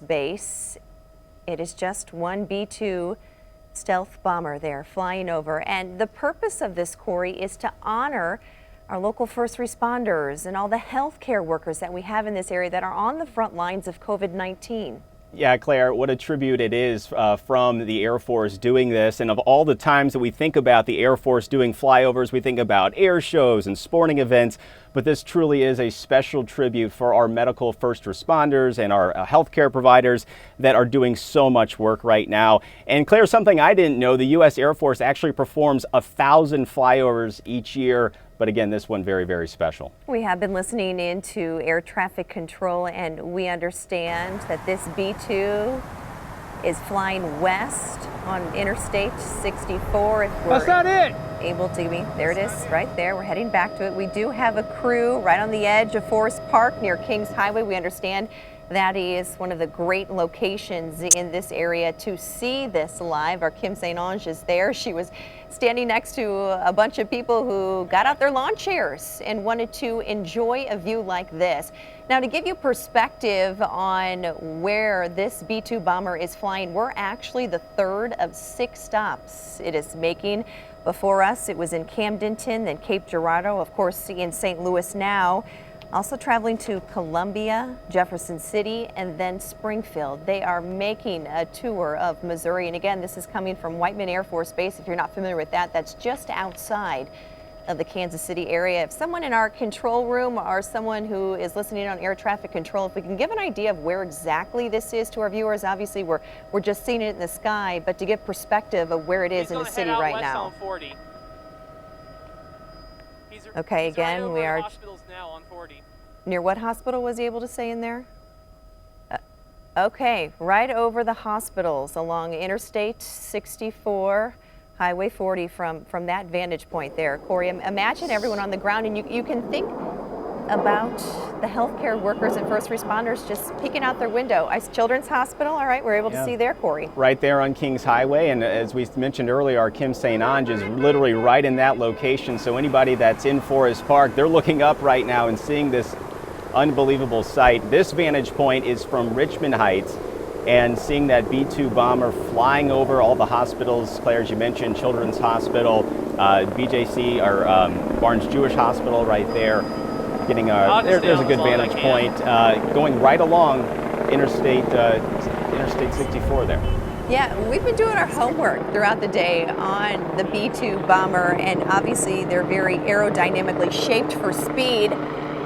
Base. It is just one B-2 stealth bomber there flying over. And the purpose of this, Corey, is to honor our local first responders and all the healthcare workers that we have in this area that are on the front lines of COVID-19. Yeah, Claire, what a tribute it is from the Air Force doing this. And of all the times that we think about the Air Force doing flyovers, we think about air shows and sporting events. But this truly is a special tribute for our medical first responders and our healthcare providers that are doing so much work right now. And Claire, something I didn't know, the U.S. Air Force actually performs 1,000 flyovers each year. But again, this one very, very special. We have been listening into air traffic control, and we understand that this B-2 is flying west on Interstate 64. That's not it. Able to be, there it is, right there. We're heading back to it. We do have a crew right on the edge of Forest Park near Kings Highway. We understand that is one of the great locations in this area to see this live. Our Kim St. Ange is there. She was standing next to a bunch of people who got out their lawn chairs and wanted to enjoy a view like this. Now, to give you perspective on where this B-2 bomber is flying, we're actually the third of 6 stops it is making. Before us, it was in Camdenton, then Cape Girardeau, of course, in St. Louis now. Also traveling to Columbia, Jefferson City, and then Springfield. They are making a tour of Missouri. And again, this is coming from Whiteman Air Force Base. If you're not familiar with that, that's just outside of the Kansas City area. If someone in our control room or someone who is listening on air traffic control, if we can give an idea of where exactly this is to our viewers. Obviously, we're just seeing it in the sky, but to give perspective of where it is in the city right now. Okay, again, we are now on 40. Near what hospital was he able to say in there? Okay, right over the hospitals along Interstate 64, Highway 40 from that vantage point there. Corey, imagine everyone on the ground, and you can think about the healthcare workers and first responders just peeking out their window. Children's Hospital, all right, we're able to see there, Corey. Right there on Kings Highway, and as we mentioned earlier, our Kim St. Ange is literally right in that location. So anybody that's in Forest Park, they're looking up right now and seeing this unbelievable sight. This vantage point is from Richmond Heights, and seeing that B-2 bomber flying over all the hospitals, Claire, as you mentioned, Children's Hospital, BJC, or Barnes Jewish Hospital right there. Getting there's a good vantage point going right along Interstate 64 there. Yeah, we've been doing our homework throughout the day on the B-2 bomber, and obviously they're very aerodynamically shaped for speed.